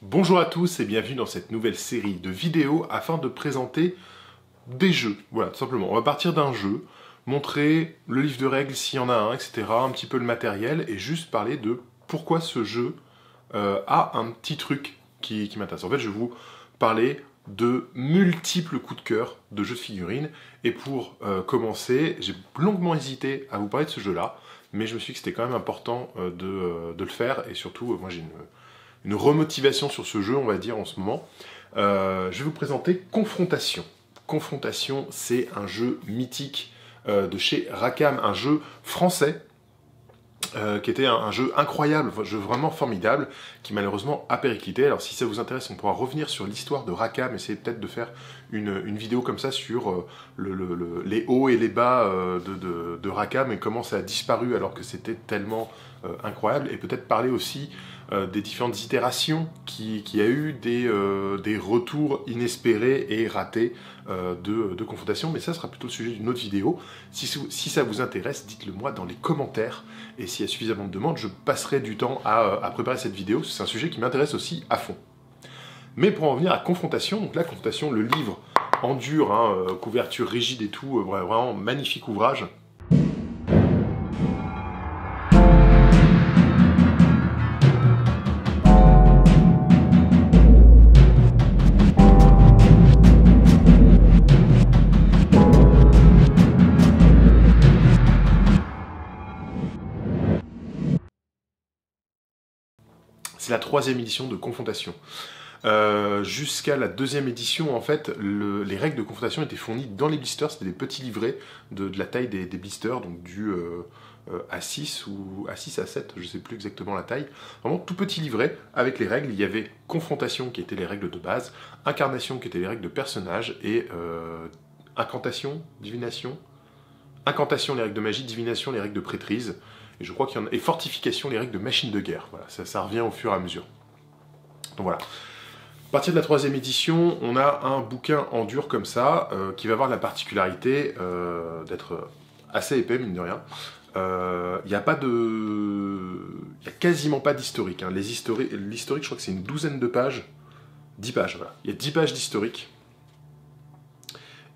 Bonjour à tous et bienvenue dans cette nouvelle série de vidéos afin de présenter des jeux. Voilà, tout simplement. On va partir d'un jeu, montrer le livre de règles s'il y en a un, etc., un petit peu le matériel, et juste parler de pourquoi ce jeu a un petit truc qui m'intéresse. En fait, je vais vous parler de multiples coups de cœur de jeux de figurines, et pour commencer, j'ai longuement hésité à vous parler de ce jeu-là, mais je me suis dit que c'était quand même important de le faire, et surtout, moi j'ai une remotivation sur ce jeu, on va dire, en ce moment. Je vais vous présenter Confrontation. Confrontation, c'est un jeu mythique de chez Rackham, un jeu français, qui était un jeu incroyable, un jeu vraiment formidable, qui malheureusement a périclité. Alors si ça vous intéresse, on pourra revenir sur l'histoire de Rackham, essayer peut-être de faire une vidéo comme ça sur les hauts et les bas de Rackham, et comment ça a disparu alors que c'était tellement incroyable, et peut-être parler aussi des différentes itérations qui a eu, des retours inespérés et ratés de Confrontation, mais ça sera plutôt le sujet d'une autre vidéo. Si ça vous intéresse, dites-le moi dans les commentaires, et s'il y a suffisamment de demandes, je passerai du temps à préparer cette vidéo, c'est un sujet qui m'intéresse aussi à fond. Mais pour en venir à Confrontation, donc là, Confrontation, le livre en dur, hein, couverture rigide et tout, vraiment magnifique ouvrage. C'est la 3e édition de Confrontation. Jusqu'à la 2e édition, en fait, les règles de Confrontation étaient fournies dans les blisters. C'était des petits livrets de la taille des blisters, donc du A6 ou A6 à 7, je ne sais plus exactement la taille. Vraiment tout petit livret avec les règles. Il y avait Confrontation qui étaient les règles de base, Incarnation qui étaient les règles de personnage, et Incantation, Divination, Incantation les règles de magie, Divination les règles de prêtrise. Et je crois qu'il y en a... Et Fortification, les règles de machine de guerre. Voilà, ça revient au fur et à mesure. Donc voilà. À partir de la 3e édition, on a un bouquin en dur comme ça, qui va avoir la particularité d'être assez épais, mine de rien. Il n'y a pas de... Il n'y a quasiment pas d'historique. Hein. L'historique, je crois que c'est une douzaine de pages. 10 pages, voilà. Il y a 10 pages d'historique.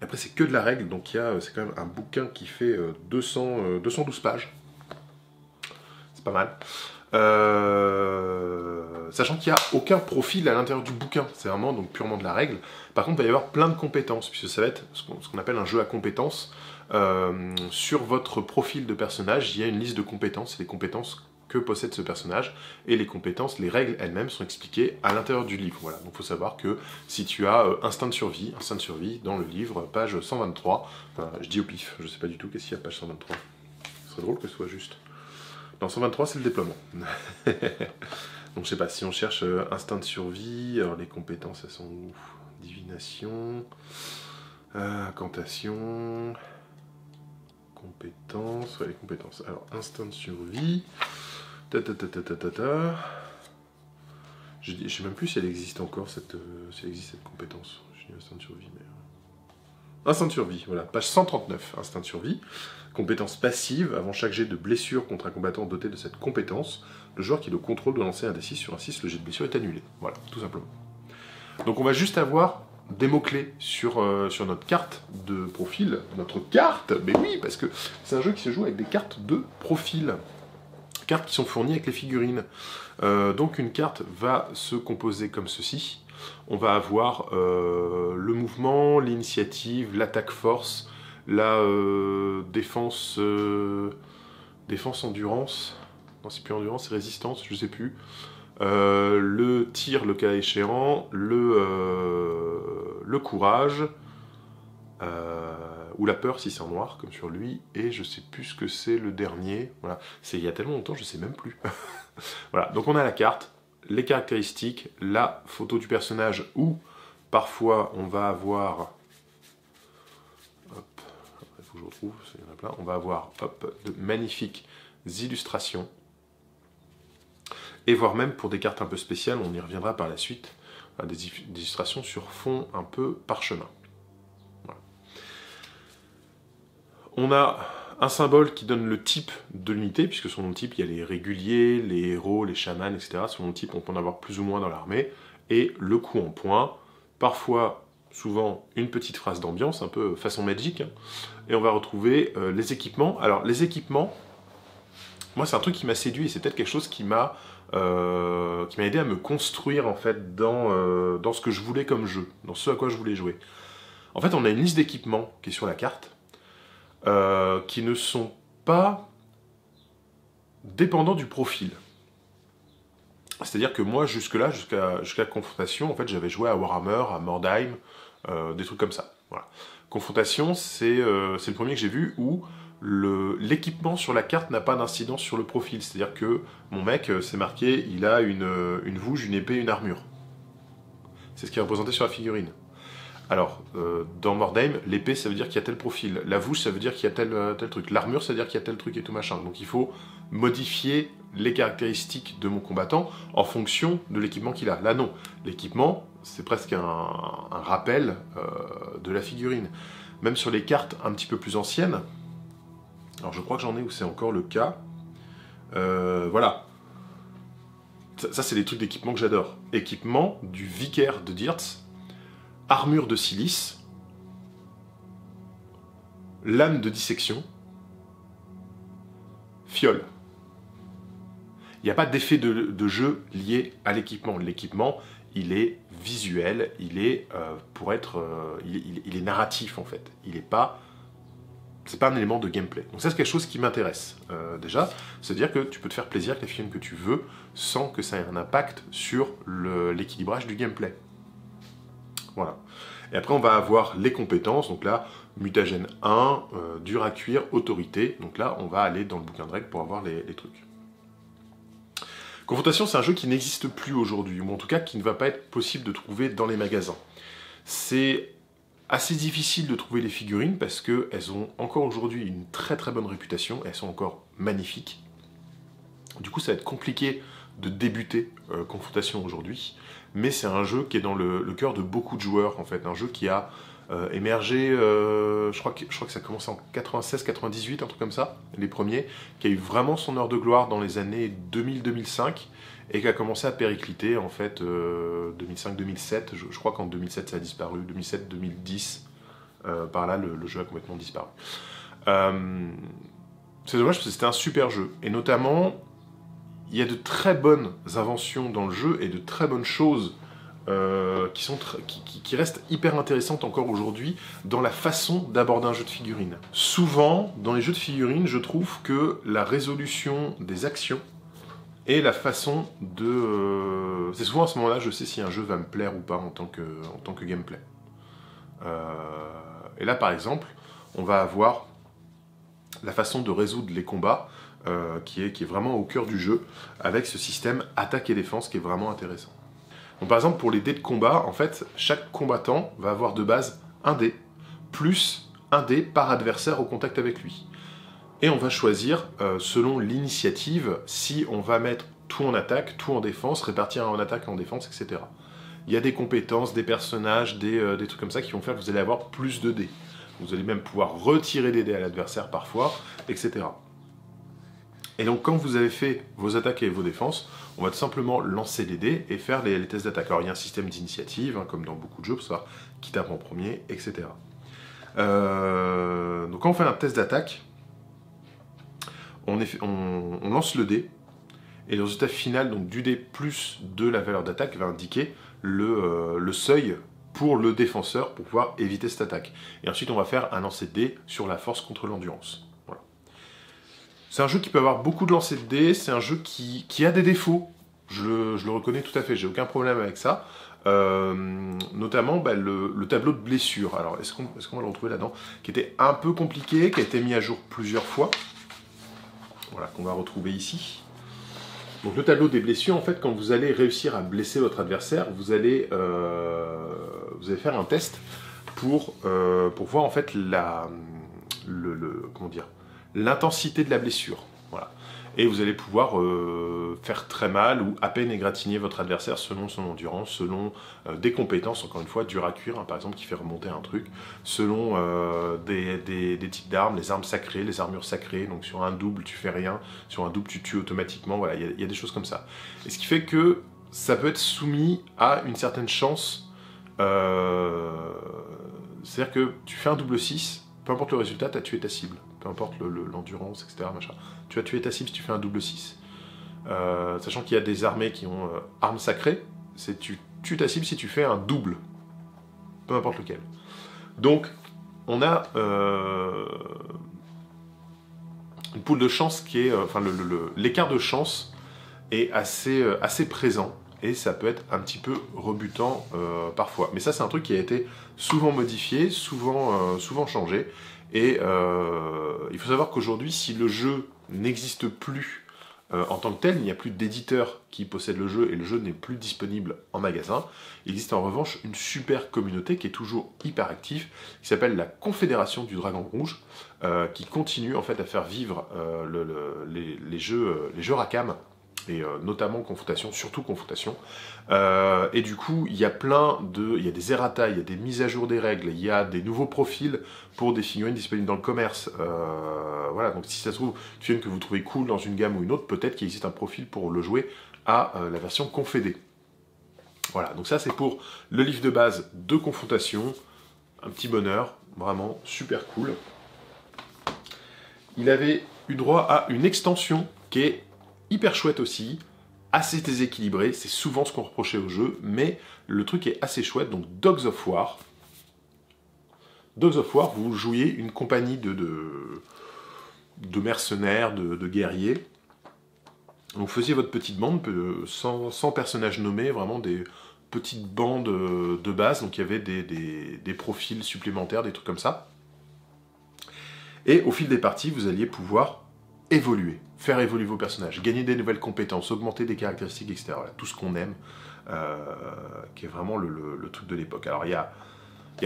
Et après, c'est que de la règle, donc c'est quand même un bouquin qui fait 212 pages. C'est pas mal. Sachant qu'il n'y a aucun profil à l'intérieur du bouquin, c'est vraiment donc purement de la règle. Par contre, il va y avoir plein de compétences, puisque ça va être ce qu'on appelle un jeu à compétences. Sur votre profil de personnage, il y a une liste de compétences, les compétences que possède ce personnage, et les compétences, les règles elles-mêmes sont expliquées à l'intérieur du livre. Voilà. Donc il faut savoir que si tu as instinct de survie dans le livre, page 123, enfin, je dis au pif, je sais pas du tout qu'est-ce qu'il y a page 123. Ce serait drôle que ce soit juste. Dans 123, c'est le déploiement. Donc je sais pas, si on cherche instinct de survie, alors les compétences elles sont où? Divination, incantation, compétences, ouais les compétences. Alors instinct de survie, je sais même plus si elle existe encore cette compétence. Je dis instinct de survie, mais... Instinct de survie, voilà, page 139, instinct de survie. Compétence passive, avant chaque jet de blessure contre un combattant doté de cette compétence, le joueur qui le contrôle doit lancer un D6 sur un 6, le jet de blessure est annulé. Voilà, tout simplement. Donc on va juste avoir des mots-clés sur notre carte de profil. Notre carte, mais oui, parce que c'est un jeu qui se joue avec des cartes de profil. Cartes qui sont fournies avec les figurines. Donc une carte va se composer comme ceci. On va avoir le mouvement, l'initiative, l'attaque force, la défense endurance, non c'est plus endurance, c'est résistance, je sais plus, le tir le cas échéant, le courage, ou la peur si c'est en noir comme sur lui, et je sais plus ce que c'est le dernier, voilà, c'est il y a tellement longtemps je sais même plus. Voilà, donc on a la carte, les caractéristiques, la photo du personnage, ou parfois on va avoir... Hop, il faut que je retrouve, il y en a plein. On va avoir de magnifiques illustrations. Et voire même pour des cartes un peu spéciales, on y reviendra par la suite, des illustrations sur fond un peu parchemin. Voilà. On a un symbole qui donne le type de l'unité, puisque son nom de type, il y a les réguliers, les héros, les chamans, etc. Son nom de type, on peut en avoir plus ou moins dans l'armée. Et le coup en point, parfois, souvent, une petite phrase d'ambiance, un peu façon Magic. Hein. Et on va retrouver les équipements. Alors, les équipements, moi, c'est un truc qui m'a séduit, et c'est peut-être quelque chose qui m'a aidé à me construire, en fait, dans ce que je voulais comme jeu, dans ce à quoi je voulais jouer. En fait, on a une liste d'équipements qui est sur la carte, qui ne sont pas dépendants du profil. C'est-à-dire que moi, jusque-là, jusqu'à la confrontation, en fait, j'avais joué à Warhammer, à Mordheim, des trucs comme ça. Voilà. Confrontation, c'est le premier que j'ai vu où l'équipement sur la carte n'a pas d'incidence sur le profil. C'est-à-dire que mon mec, c'est marqué, il a une vouge, une épée, une armure. C'est ce qui est représenté sur la figurine. Alors, dans Mordheim, l'épée, ça veut dire qu'il y a tel profil. La vouge, ça veut dire qu'il y a tel truc. L'armure, ça veut dire qu'il y a tel truc et tout machin. Donc il faut modifier les caractéristiques de mon combattant en fonction de l'équipement qu'il a. Là, non. L'équipement, c'est presque un rappel de la figurine. Même sur les cartes un petit peu plus anciennes, alors je crois que j'en ai où c'est encore le cas. Voilà. Ça c'est les trucs d'équipement que j'adore. Équipement du vicaire de Dirtz. Armure de silice, lame de dissection, fiole. Il n'y a pas d'effet de jeu lié à l'équipement. L'équipement, il est visuel, il est il est narratif en fait. C'est pas un élément de gameplay. Donc ça c'est quelque chose qui m'intéresse déjà, c'est-à-dire que tu peux te faire plaisir avec les figurines que tu veux sans que ça ait un impact sur l'équilibrage du gameplay. Voilà. Et après, on va avoir les compétences. Donc là, mutagène 1, dur à cuire, autorité. Donc là, on va aller dans le bouquin de règles pour avoir les trucs. Confrontation, c'est un jeu qui n'existe plus aujourd'hui, ou en tout cas qui ne va pas être possible de trouver dans les magasins. C'est assez difficile de trouver les figurines parce qu'elles ont encore aujourd'hui une très très bonne réputation. Elles sont encore magnifiques. Du coup, ça va être compliqué de débuter Confrontation aujourd'hui. Mais c'est un jeu qui est dans le cœur de beaucoup de joueurs, en fait. Un jeu qui a émergé, je crois que ça a commencé en 96-98, un truc comme ça, les premiers, qui a eu vraiment son heure de gloire dans les années 2000-2005, et qui a commencé à péricliter, en fait, 2005-2007. Je crois qu'en 2007, ça a disparu. 2007-2010, par là, le jeu a complètement disparu. C'est dommage, parce que c'était un super jeu. Et notamment, il y a de très bonnes inventions dans le jeu et de très bonnes choses qui restent hyper intéressantes encore aujourd'hui dans la façon d'aborder un jeu de figurines. Souvent, dans les jeux de figurines, je trouve que la résolution des actions et la façon de... C'est souvent à ce moment-là je sais si un jeu va me plaire ou pas en tant que gameplay. Et là, par exemple, on va avoir la façon de résoudre les combats qui est vraiment au cœur du jeu, avec ce système attaque et défense qui est vraiment intéressant. Donc, par exemple, pour les dés de combat, en fait, chaque combattant va avoir de base un dé, plus un dé par adversaire au contact avec lui. Et on va choisir, selon l'initiative, si on va mettre tout en attaque, tout en défense, répartir en attaque et en défense, etc. Il y a des compétences, des personnages, des trucs comme ça qui vont faire que vous allez avoir plus de dés. Vous allez même pouvoir retirer des dés à l'adversaire parfois, etc. Et donc, quand vous avez fait vos attaques et vos défenses, on va tout simplement lancer les dés et faire les tests d'attaque. Alors, il y a un système d'initiative, hein, comme dans beaucoup de jeux, pour savoir qui tape en premier, etc. Donc, quand on fait un test d'attaque, on lance le dé, et le résultat final donc, du dé plus de la valeur d'attaque va indiquer le seuil pour le défenseur pour pouvoir éviter cette attaque. Et ensuite, on va faire un lancer de dés sur la force contre l'endurance. Voilà. C'est un jeu qui peut avoir beaucoup de lancers de dés, c'est un jeu qui a des défauts, je le reconnais tout à fait, j'ai aucun problème avec ça. Notamment le tableau de blessure. Alors, est-ce qu'on va le retrouver là-dedans, qui était un peu compliqué, qui a été mis à jour plusieurs fois. Voilà, qu'on va retrouver ici. Donc le tableau des blessures, en fait, quand vous allez réussir à blesser votre adversaire, vous allez faire un test pour voir en fait l'intensité de la blessure. Voilà. et vous allez pouvoir faire très mal ou à peine égratigner votre adversaire selon son endurance, selon des compétences, encore une fois, dur à cuire, hein, par exemple, qui fait remonter un truc, selon des types d'armes, les armes sacrées, les armures sacrées, donc sur un double tu fais rien, sur un double tu tues automatiquement, voilà, il y a des choses comme ça. Et ce qui fait que ça peut être soumis à une certaine chance, c'est-à-dire que tu fais un double 6, peu importe le résultat, tu as tué ta cible, peu importe l'endurance, etc. Machin. Tu as tué ta cible si tu fais un double 6. Sachant qu'il y a des armées qui ont armes sacrées, c'est tu tues ta cible si tu fais un double, peu importe lequel. Donc, on a une poule de chance qui est... enfin, l'écart de chance est assez présent, et ça peut être un petit peu rebutant parfois. Mais ça, c'est un truc qui a été souvent modifié, souvent changé, et il faut savoir qu'aujourd'hui, si le jeu n'existe plus en tant que tel, il n'y a plus d'éditeur qui possède le jeu, et le jeu n'est plus disponible en magasin. Il existe en revanche une super communauté qui est toujours hyper active, qui s'appelle la Confédération du Dragon Rouge, qui continue en fait à faire vivre les jeux Rackham, et notamment Confrontation, surtout Confrontation. Et du coup, il y a des errata, il y a des mises à jour des règles, il y a des nouveaux profils pour des figurines disponibles dans le commerce. Voilà, donc si ça se trouve, une figurine que vous trouvez cool dans une gamme ou une autre, peut-être qu'il existe un profil pour le jouer à la version Confédé. Voilà, donc ça c'est pour le livre de base de Confrontation. Un petit bonheur, vraiment super cool. Il avait eu droit à une extension qui est hyper chouette aussi, assez déséquilibré, c'est souvent ce qu'on reprochait au jeu, mais le truc est assez chouette, donc Dogs of War. Dogs of War, vous jouiez une compagnie de mercenaires, de guerriers. Vous faisiez votre petite bande, sans personnages nommés, vraiment des petites bandes de base, donc il y avait des profils supplémentaires, des trucs comme ça. Et au fil des parties, vous alliez pouvoir évoluer, faire évoluer vos personnages, gagner des nouvelles compétences, augmenter des caractéristiques, etc. Voilà, tout ce qu'on aime, qui est vraiment le truc de l'époque. Alors il y a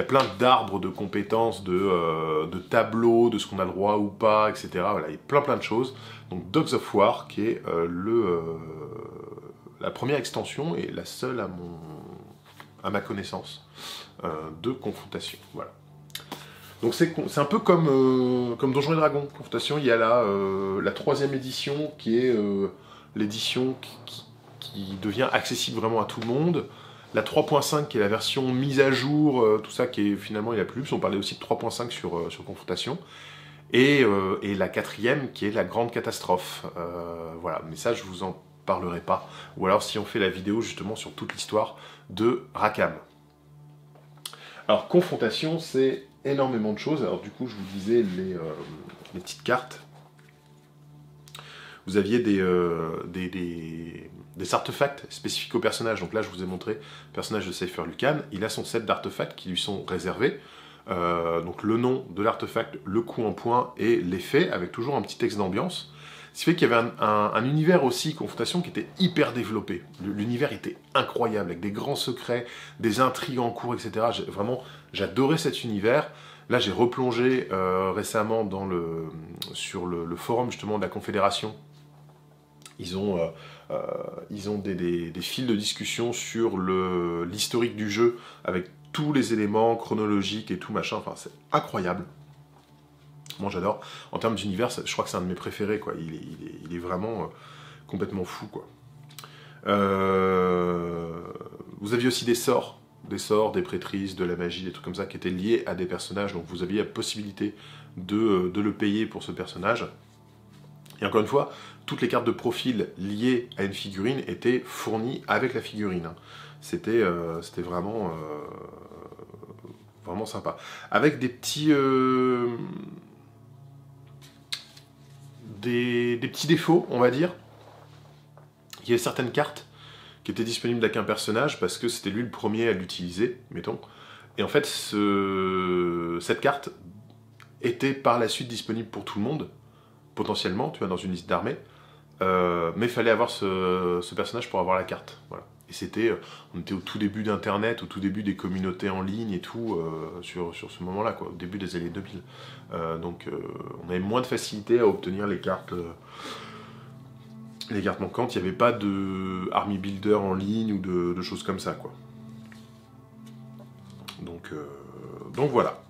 plein d'arbres de compétences, de tableaux, de ce qu'on a le droit ou pas, etc. Voilà, il y a plein de choses. Donc Dogs of War, qui est la première extension et la seule à ma connaissance de Confrontation. Voilà. Donc c'est un peu comme Donjons et Dragons. Confrontation, il y a la 3e édition qui est l'édition qui devient accessible vraiment à tout le monde. La 3.5 qui est la version mise à jour, tout ça qui est finalement il n'y a plus. On parlait aussi de 3.5 sur Confrontation. Et la 4e qui est la grande catastrophe. Voilà, mais ça je vous en parlerai pas. Ou alors si on fait la vidéo justement sur toute l'histoire de Rackham. Alors Confrontation, c'est énormément de choses. Alors du coup, je vous disais les petites cartes. Vous aviez des artefacts spécifiques au personnage. Donc là, je vous ai montré le personnage de Cypher Lucan. Il a son set d'artefacts qui lui sont réservés. Donc le nom de l'artefact, le coup en point et l'effet, avec toujours un petit texte d'ambiance. Ce qui fait qu'il y avait un univers aussi, Confrontation, qui était hyper développé. L'univers était incroyable, avec des grands secrets, des intrigues en cours, etc. Vraiment, j'adorais cet univers. Là, j'ai replongé récemment sur le forum justement de la Confédération. Ils ont des fils de discussion sur l'historique du jeu, avec tous les éléments chronologiques et tout machin. Enfin, c'est incroyable. Moi, j'adore. En termes d'univers, je crois que c'est un de mes préférés, quoi. Il est vraiment complètement fou, quoi. Vous aviez aussi des sorts, des prêtrices, de la magie, des trucs comme ça qui étaient liés à des personnages. Donc vous aviez la possibilité de le payer pour ce personnage. Et encore une fois, toutes les cartes de profil liées à une figurine étaient fournies avec la figurine. C'était vraiment sympa. Avec des petits des petits défauts, on va dire. Il y avait certaines cartes qui étaient disponibles avec un personnage parce que c'était lui le premier à l'utiliser, mettons. Et en fait, cette carte était par la suite disponible pour tout le monde, potentiellement, tu vois, dans une liste d'armées. Mais il fallait avoir ce personnage pour avoir la carte. Voilà. Et on était au tout début d'Internet, au tout début des communautés en ligne et tout, sur ce moment-là, quoi, au début des années 2000. Donc on avait moins de facilité à obtenir les cartes les cartes manquantes, il n'y avait pas de Army Builder en ligne ou de choses comme ça, quoi. Donc voilà.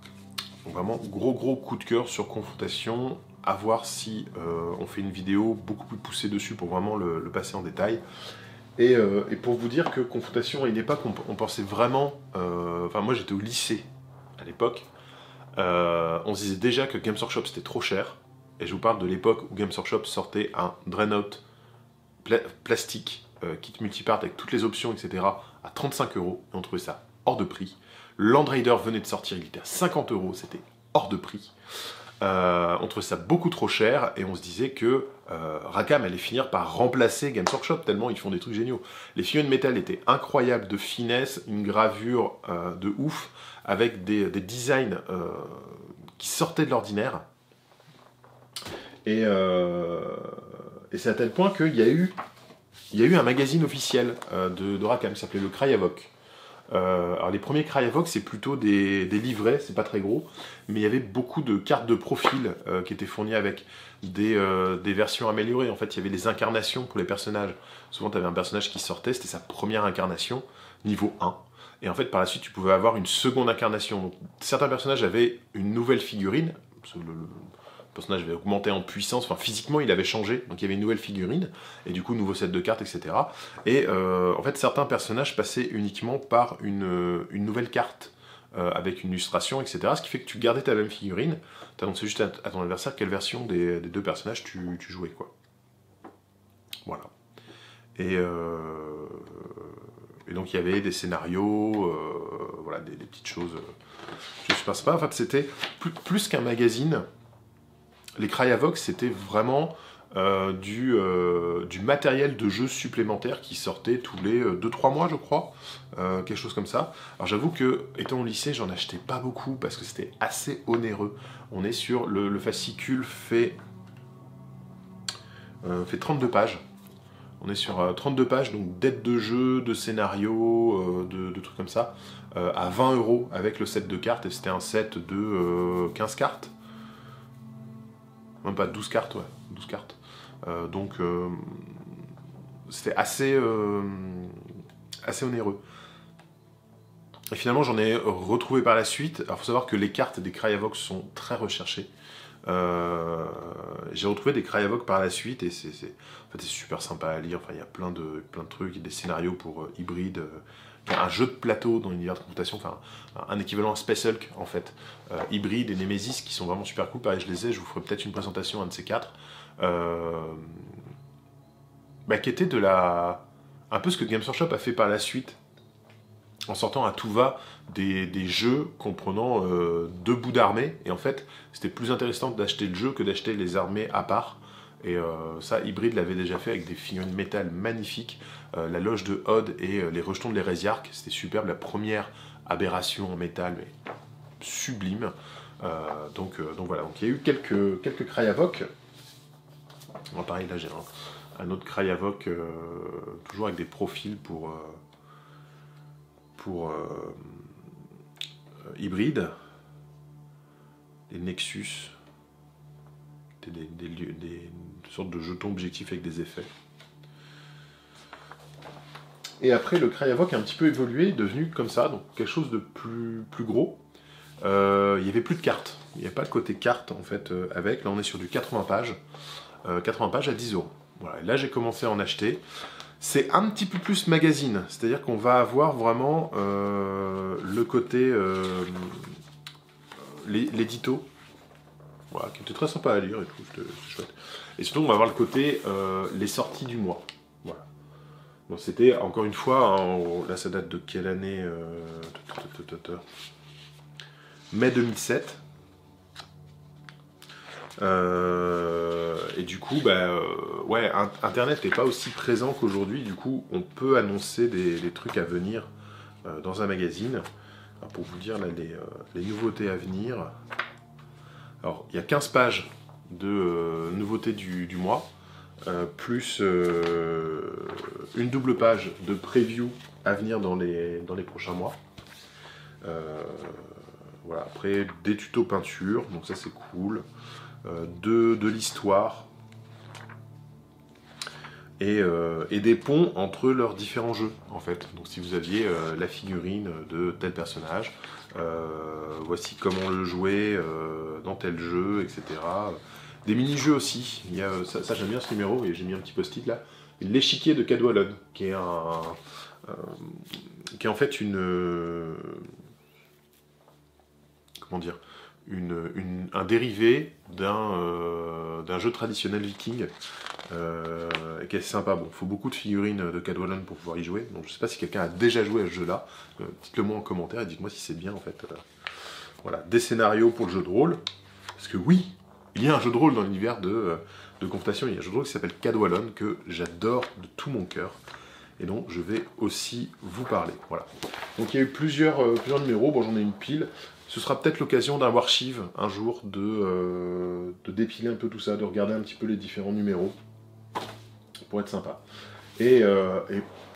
Donc vraiment, gros coup de cœur sur Confrontation. À voir si on fait une vidéo beaucoup plus poussée dessus pour vraiment le passer en détail. Et pour vous dire que Confrontation, à une époque, on pensait vraiment... Enfin, moi, j'étais au lycée à l'époque. On se disait déjà que Games Workshop, c'était trop cher. Et je vous parle de l'époque où Games Workshop sortait un Dreadnought plastique, kit multipart avec toutes les options, etc. à 35 €. Et on trouvait ça hors de prix. Land Raider venait de sortir, il était à 50 €, c'était hors de prix. On trouvait ça beaucoup trop cher et on se disait que Rackham allait finir par remplacer Games Workshop tellement ils font des trucs géniaux. Les figurines métal étaient incroyables de finesse, une gravure de ouf avec des designs qui sortaient de l'ordinaire. Et c'est à tel point qu'il y a eu un magazine officiel de Rackham qui s'appelait le Cryavoc. Alors les premiers Cryavoc, c'est plutôt des livrets, c'est pas très gros, mais il y avait beaucoup de cartes de profil qui étaient fournies avec des versions améliorées. En fait, il y avait des incarnations pour les personnages. Souvent, tu avais un personnage qui sortait, c'était sa première incarnation, niveau 1. Et en fait, par la suite, tu pouvais avoir une seconde incarnation. Donc, certains personnages avaient une nouvelle figurine. Le personnage avait augmenté en puissance, enfin physiquement il avait changé, donc il y avait une nouvelle figurine, et du coup nouveau set de cartes, etc. Et en fait certains personnages passaient uniquement par une nouvelle carte, avec une illustration, etc. Ce qui fait que tu gardais ta même figurine, tu annonçais juste à ton adversaire quelle version des deux personnages tu jouais, quoi. Voilà. Et donc il y avait des scénarios, voilà, des petites choses super sympas. En fait c'était plus qu'un magazine. Les Cryavox, c'était vraiment du matériel de jeu supplémentaire qui sortait tous les 2-3 mois, je crois. Quelque chose comme ça. Alors j'avoue que, étant au lycée, j'en achetais pas beaucoup parce que c'était assez onéreux. On est sur le fascicule fait 32 pages. On est sur 32 pages, donc d'aide de jeu, de scénario, de trucs comme ça, à 20 € avec le set de cartes. Et c'était un set de 15 cartes. Même pas 12 cartes, ouais, 12 cartes. Donc, c'était assez onéreux. Et finalement, j'en ai retrouvé par la suite. Alors, il faut savoir que les cartes des Cryavox sont très recherchées. J'ai retrouvé des Cryavox par la suite et en fait, c'est super sympa à lire. Enfin, il y a plein de trucs, des scénarios pour hybrides. Un jeu de plateau dans l'univers de Confrontation, enfin un équivalent à Space Hulk en fait, Hybrid et Nemesis qui sont vraiment super cool. Pareil, je les ai, je vous ferai peut-être une présentation, un de ces quatre, qui était un peu ce que Games Workshop a fait par la suite, en sortant à tout va des jeux comprenant 2 bouts d'armée, et en fait c'était plus intéressant d'acheter le jeu que d'acheter les armées à part. Et ça, Hybrid l'avait déjà fait avec des figurines métal magnifiques, la loge de Odd et les rejetons de l'Hérésiarque, c'était superbe, la première aberration en métal, mais sublime. Donc voilà, donc il y a eu quelques Cryavoc. Bon, pareil, là j'ai un autre Cryavoc, toujours avec des profils pour Hybrid, les Nexus, des sortes de jetons objectifs avec des effets. Et après, le Cryavoc a un petit peu évolué, devenu comme ça, donc quelque chose de plus gros. Il n'y avait plus de cartes. Il n'y avait pas le côté carte, en fait, avec. Là, on est sur du 80 pages. 80 pages à 10 €. Voilà. Et là, j'ai commencé à en acheter. C'est un petit peu plus magazine. C'est-à-dire qu'on va avoir vraiment le côté... l'édito. Voilà, qui était très sympa à lire et tout, c'était chouette. Et surtout, on va avoir le côté les sorties du mois. Voilà. Donc c'était, encore une fois, là ça date de quelle année, mai 2007. Et du coup, ouais, Internet n'est pas aussi présent qu'aujourd'hui. Du coup, on peut annoncer des trucs à venir dans un magazine. Alors, pour vous dire là, les nouveautés à venir. Alors, il y a 15 pages de nouveautés du mois, plus une double page de preview à venir dans les prochains mois. Voilà, après, des tutos peinture, donc ça c'est cool. De l'histoire. et des ponts entre leurs différents jeux, en fait. Donc si vous aviez la figurine de tel personnage, voici comment le jouer dans tel jeu, etc. Des mini-jeux aussi. Il y a, ça j'aime bien ce numéro, et j'ai mis un petit post-it là. L'échiquier de Cadwallon, qui est qui est en fait comment dire, un dérivé d'un jeu traditionnel viking, qui est sympa. Bon, il faut beaucoup de figurines de Cadwallon pour pouvoir y jouer, donc je sais pas si quelqu'un a déjà joué à ce jeu-là, dites-le moi en commentaire et dites-moi si c'est bien en fait. Voilà, des scénarios pour le jeu de rôle, parce que oui, il y a un jeu de rôle dans l'univers de Confrontation, il y a un jeu de rôle qui s'appelle Cadwallon, que j'adore de tout mon cœur, et dont je vais aussi vous parler. Voilà. Donc il y a eu plusieurs numéros, bon j'en ai une pile. Ce sera peut-être l'occasion d'un archive un jour de dépiler un peu tout ça, de regarder un petit peu les différents numéros, pour être sympa. Et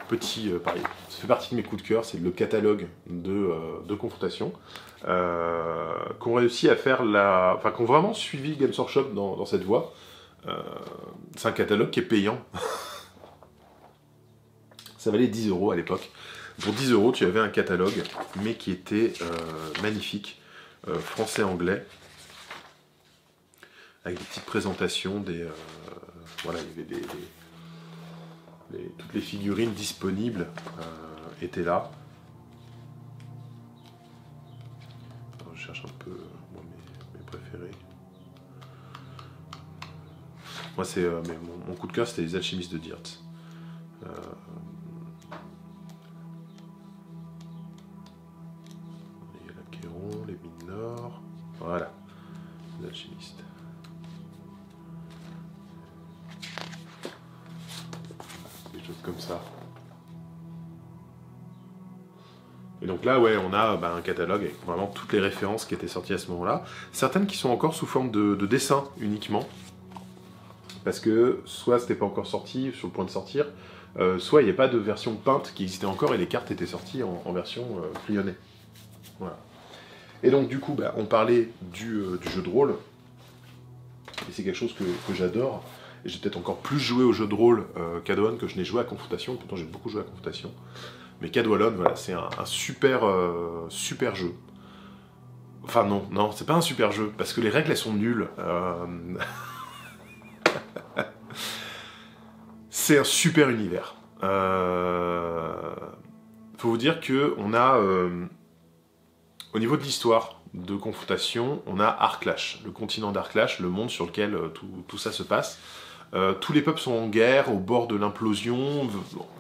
petit, pareil, ça fait partie de mes coups de cœur, c'est le catalogue de Confrontation, qu'on réussit à faire enfin qu'on vraiment suivi Games Workshop dans cette voie. C'est un catalogue qui est payant. Ça valait 10 € à l'époque. Pour 10 €, tu avais un catalogue, mais qui était magnifique, français-anglais, avec des petites présentations, voilà, il y avait toutes les figurines disponibles étaient là. Alors, je cherche un peu moi, mes préférés. Moi, c'est mon coup de cœur, c'était les alchimistes de Dirtz. Il y a l'Achéron, les mines nord. Voilà, les alchimistes. Des choses comme ça. Et donc là, ouais, on a un catalogue avec vraiment toutes les références qui étaient sorties à ce moment-là. Certaines qui sont encore sous forme de dessin uniquement. Parce que soit c'était pas encore sorti, sur le point de sortir, soit il n'y a pas de version peinte qui existait encore et les cartes étaient sorties en version crayonnée. Voilà. Et donc du coup, on parlait du jeu de rôle, et c'est quelque chose que j'adore, et j'ai peut-être encore plus joué au jeu de rôle Cadwallon que je n'ai joué à Confrontation, pourtant j'ai beaucoup joué à Confrontation. Mais Cadwallon, voilà, c'est un super jeu. Enfin non, c'est pas un super jeu, parce que les règles elles sont nulles. C'est un super univers. Faut vous dire que on a, au niveau de l'histoire de Confrontation, on a Arklash, le continent d'Arklash, le monde sur lequel tout ça se passe. Tous les peuples sont en guerre, au bord de l'implosion.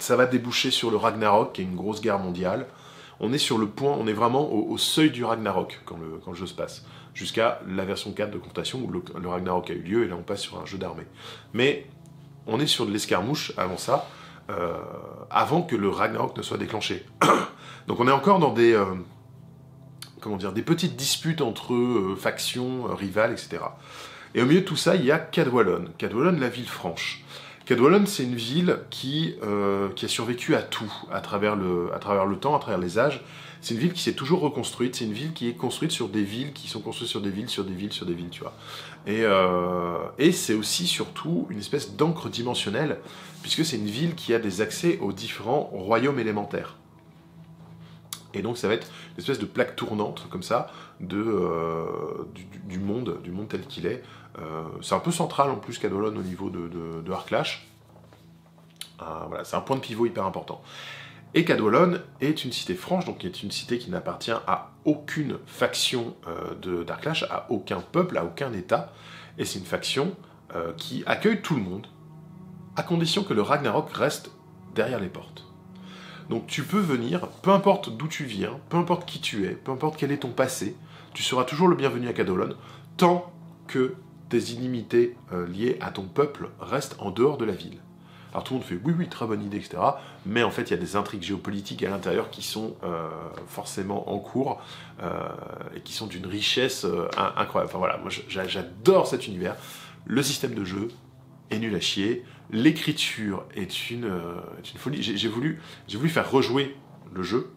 Ça va déboucher sur le Ragnarok, qui est une grosse guerre mondiale. On est sur le point, on est vraiment au seuil du Ragnarok quand le jeu se passe, jusqu'à la version 4 de Confrontation où le Ragnarok a eu lieu, et là on passe sur un jeu d'armée. Mais on est sur de l'escarmouche avant ça, avant que le Ragnarok ne soit déclenché. Donc on est encore dans des petites disputes entre factions, rivales, etc. Et au milieu de tout ça, il y a Cadwallon. Cadwallon, la ville franche. Cadwallon, c'est une ville qui a survécu à tout, à travers le temps, à travers les âges. C'est une ville qui s'est toujours reconstruite, c'est une ville qui est construite sur des villes, qui sont construites sur des villes, sur des villes, sur des villes, tu vois. Et c'est aussi, surtout, une espèce d'encre dimensionnelle, puisque c'est une ville qui a des accès aux différents royaumes élémentaires. Et donc ça va être une espèce de plaque tournante, comme ça, du monde tel qu'il est. C'est un peu central, en plus, Cadwallon, au niveau de Arklash. Voilà, c'est un point de pivot hyper important. Et Cadwallon est une cité franche, donc qui est une cité qui n'appartient à aucune faction d'Arklash, à aucun peuple, à aucun état. Et c'est une faction qui accueille tout le monde, à condition que le Ragnarok reste derrière les portes. Donc tu peux venir, peu importe d'où tu viens, peu importe qui tu es, peu importe quel est ton passé, tu seras toujours le bienvenu à Cadwallon, tant que tes inimitiés liées à ton peuple restent en dehors de la ville. Alors tout le monde fait oui, très bonne idée, etc. Mais en fait, il y a des intrigues géopolitiques à l'intérieur qui sont forcément en cours et qui sont d'une richesse incroyable. Enfin voilà, moi j'adore cet univers. Le système de jeu est nul à chier. L'écriture est une folie. J'ai voulu faire rejouer le jeu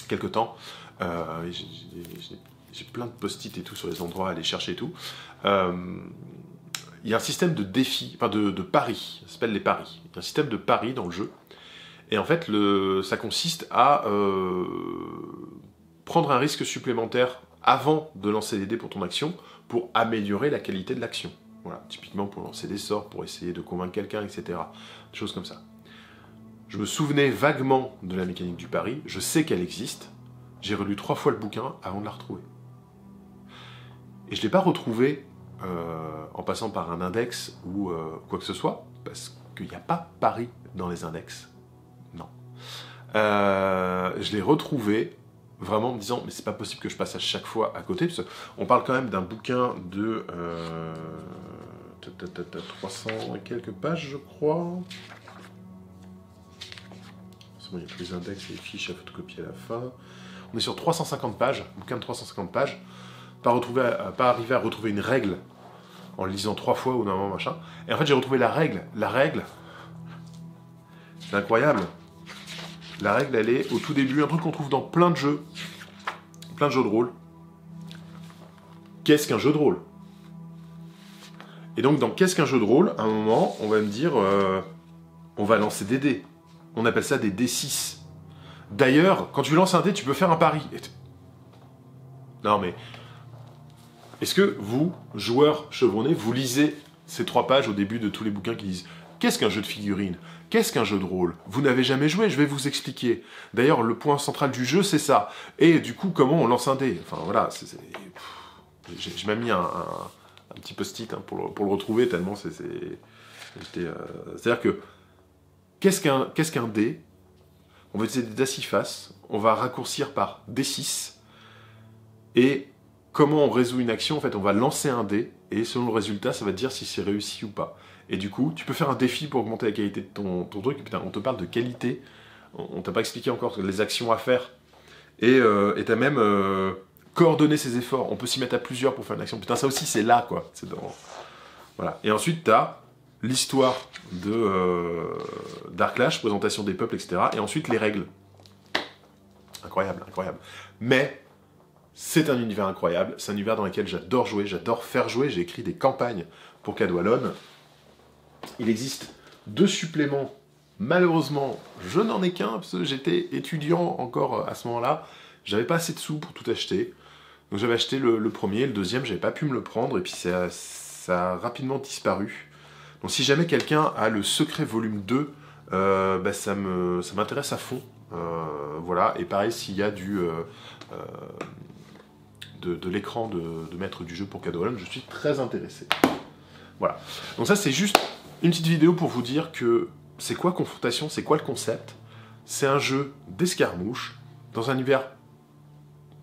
quelque temps. J'ai plein de post-it et tout sur les endroits à aller chercher et tout. Il il y a un système de défi, enfin de paris, ça s'appelle les paris. Il y a un système de paris dans le jeu. Et en fait, ça consiste à prendre un risque supplémentaire avant de lancer les dés pour ton action, pour améliorer la qualité de l'action. Voilà, typiquement pour lancer des sorts, pour essayer de convaincre quelqu'un, etc. Des choses comme ça. Je me souvenais vaguement de la mécanique du pari, je sais qu'elle existe, j'ai relu 3 fois le bouquin avant de la retrouver. Et je ne l'ai pas retrouvée en passant par un index ou quoi que ce soit, parce qu'il n'y a pas pari dans les index. Non. Je l'ai retrouvée vraiment en me disant, mais c'est pas possible que je passe à chaque fois à côté, parce qu'on parle quand même d'un bouquin de 300 et quelques pages, je crois. Il y a tous les index et les fiches à photocopier à la fin. On est sur 350 pages, un bouquin de 350 pages, pas arriver à retrouver une règle en le lisant 3 fois ou d'un moment machin. Et en fait, j'ai retrouvé la règle. La règle, c'est incroyable. La règle, elle est au tout début, un truc qu'on trouve dans plein de jeux de rôle. Qu'est-ce qu'un jeu de rôle? Et donc, dans qu'est-ce qu'un jeu de rôle, à un moment, on va me dire, on va lancer des dés. On appelle ça des D6. D'ailleurs, quand tu lances un dé, tu peux faire un pari. Non, mais... Est-ce que vous, joueurs chevronnés, vous lisez ces 3 pages au début de tous les bouquins qui disent « Qu'est-ce qu'un jeu de figurines? Qu'est-ce qu'un jeu de rôle? Vous n'avez jamais joué, je vais vous expliquer. D'ailleurs, le point central du jeu, c'est ça. Et du coup, comment on lance un dé ?» Enfin, voilà, je m'ai mis un petit post-it hein, pour le retrouver, tellement c'est-à-dire que, qu'est-ce qu'un dé? On va utiliser des dés à 6 faces, on va raccourcir par D6, et comment on résout une action? En fait, on va lancer un dé, et selon le résultat, ça va te dire si c'est réussi ou pas. Et du coup, tu peux faire un défi pour augmenter la qualité de ton truc. Putain, on te parle de qualité, on t'a pas expliqué encore les actions à faire, et t'as même coordonné ses efforts. On peut s'y mettre à plusieurs pour faire une action. Putain, ça aussi, c'est là, quoi. Voilà. Et ensuite, t'as l'histoire d'Arklash, présentation des peuples, etc. Et ensuite, les règles. Incroyable, incroyable. Mais... c'est un univers incroyable, c'est un univers dans lequel j'adore jouer, j'adore faire jouer, j'ai écrit des campagnes pour Cadwallon. Il existe 2 suppléments, malheureusement, je n'en ai qu'un, parce que j'étais étudiant encore à ce moment-là, j'avais pas assez de sous pour tout acheter, donc j'avais acheté le premier, le deuxième, j'avais pas pu me le prendre, et puis ça a rapidement disparu. Donc si jamais quelqu'un a le secret volume 2, bah ça m'intéresse à fond, voilà, et pareil s'il y a de l'écran de maître du jeu pour Cadwallon, je suis très intéressé. Voilà. Donc ça, c'est juste une petite vidéo pour vous dire que c'est quoi Confrontation, c'est quoi le concept. C'est un jeu d'escarmouche dans un univers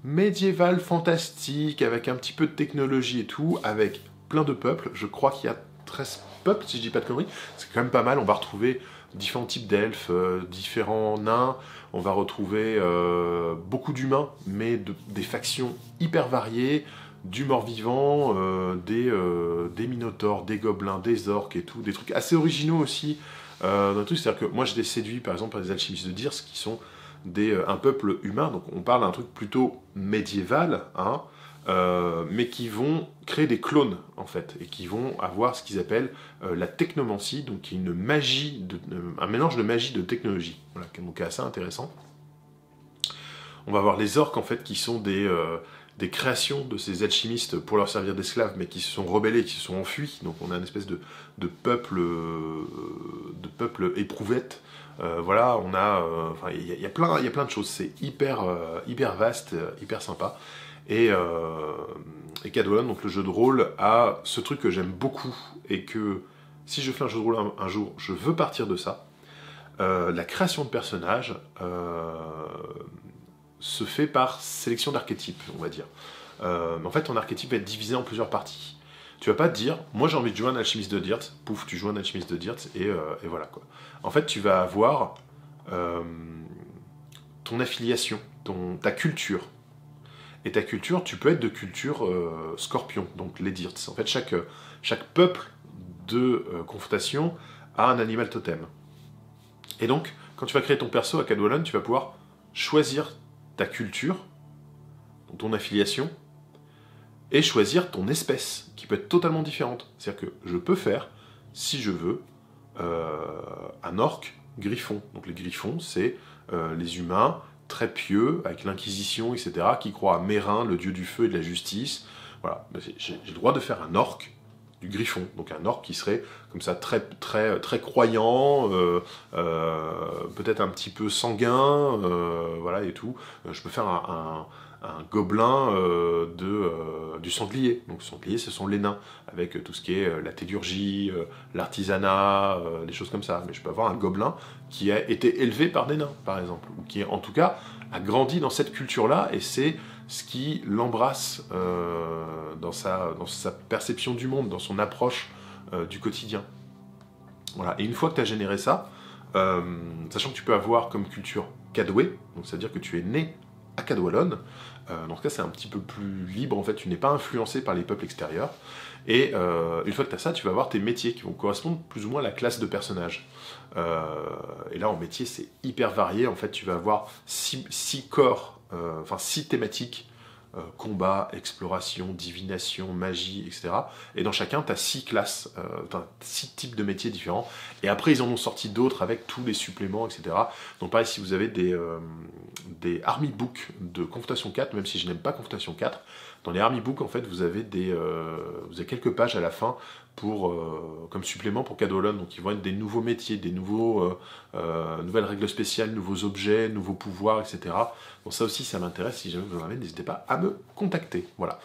médiéval, fantastique, avec un petit peu de technologie et tout, avec plein de peuples. Je crois qu'il y a 13 peuples, si je dis pas de conneries. C'est quand même pas mal, on va retrouver différents types d'elfes, différents nains, on va retrouver beaucoup d'humains, mais des factions hyper variées, du mort-vivant, des minotaures, des gobelins, des orques et tout, des trucs assez originaux aussi. C'est-à-dire que moi j'étais séduit par exemple par les alchimistes de Dirce, qui sont un peuple humain, donc on parle d'un truc plutôt médiéval, hein, mais qui vont créer des clones, en fait, et qui vont avoir ce qu'ils appellent la technomancie, donc qui est une magie, un mélange de magie et de technologie, voilà, donc assez intéressant. On va avoir les orques, en fait, qui sont des créations de ces alchimistes pour leur servir d'esclaves, mais qui se sont rebellés, qui se sont enfuis, donc on a une espèce de peuple éprouvette. Voilà, on a, enfin, il y a plein de choses, c'est hyper vaste, hyper sympa. Et Cadwallon, donc le jeu de rôle, a ce truc que j'aime beaucoup, et que si je fais un jeu de rôle un jour, je veux partir de ça. La création de personnages se fait par sélection d'archétypes, on va dire. En fait, ton archétype va être divisé en plusieurs parties. Tu vas pas te dire, moi j'ai envie de jouer un alchimiste de Dirce, pouf, tu joues un alchimiste de Dirce, et voilà quoi. En fait, tu vas avoir ton affiliation, ta culture. Et ta culture, tu peux être de culture scorpion, donc les Dirts. En fait, chaque peuple de confrontation a un animal totem. Et donc, quand tu vas créer ton perso à Cadwallon, tu vas pouvoir choisir ta culture, ton affiliation, et choisir ton espèce, qui peut être totalement différente. C'est-à-dire que je peux faire, si je veux, un orc griffon. Donc les griffons, c'est les humains très pieux, avec l'Inquisition, etc., qui croient à Mérin, le dieu du feu et de la justice. Voilà, j'ai le droit de faire un orc du griffon, donc un orc qui serait comme ça très croyant, peut-être un petit peu sanguin, voilà et tout. Je peux faire un gobelin du sanglier. Donc le sanglier, ce sont les nains, avec tout ce qui est la tellurgie, l'artisanat, des choses comme ça. Mais je peux avoir un gobelin qui a été élevé par des nains, par exemple, ou qui, en tout cas, a grandi dans cette culture-là, et c'est ce qui l'embrasse dans sa perception du monde, dans son approche du quotidien. Voilà. Et une fois que tu as généré ça, sachant que tu peux avoir comme culture Cadoué, donc c'est-à-dire que tu es né à Cadwallon, dans ce cas c'est un petit peu plus libre, en fait, tu n'es pas influencé par les peuples extérieurs, et une fois que tu as ça, tu vas avoir tes métiers qui vont correspondre plus ou moins à la classe de personnage. Et là en métier c'est hyper varié, en fait tu vas avoir 6 corps, enfin 6 thématiques, combat, exploration, divination, magie, etc. Et dans chacun, tu as 6 classes, 6 types de métiers différents. Et après, ils en ont sorti d'autres avec tous les suppléments, etc. Donc pareil, si vous avez des Army Books de Confrontation 4, même si je n'aime pas Confrontation 4, dans les Army Books, en fait, vous avez quelques pages à la fin comme supplément pour Cadwallon. Donc ils vont être des nouveaux métiers, des nouvelles règles spéciales, nouveaux objets, nouveaux pouvoirs, etc. Donc ça aussi, ça m'intéresse. Si jamais vous en avez, n'hésitez pas à me contacter. Voilà.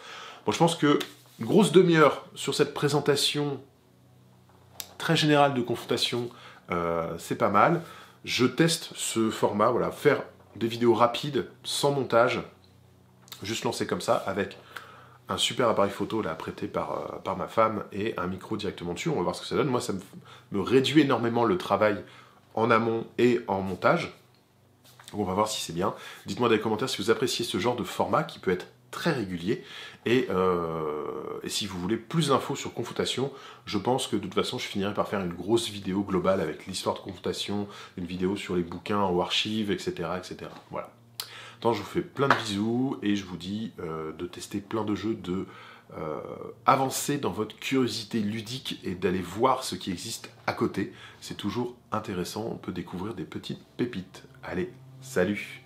Bon, je pense que une grosse demi-heure sur cette présentation très générale de Confrontation, c'est pas mal. Je teste ce format, voilà, faire des vidéos rapides, sans montage, juste lancer comme ça, avec un super appareil photo là, prêté par ma femme et un micro directement dessus. On va voir ce que ça donne. Moi, ça me réduit énormément le travail en amont et en montage. Donc on va voir si c'est bien. Dites-moi dans les commentaires si vous appréciez ce genre de format qui peut être très régulier. Et si vous voulez plus d'infos sur Confrontation, je pense que de toute façon je finirai par faire une grosse vidéo globale avec l'histoire de Confrontation, une vidéo sur les bouquins ou archives, etc. etc. Voilà. Attends, je vous fais plein de bisous et je vous dis de tester plein de jeux, de avancer dans votre curiosité ludique et d'aller voir ce qui existe à côté. C'est toujours intéressant, on peut découvrir des petites pépites. Allez, salut!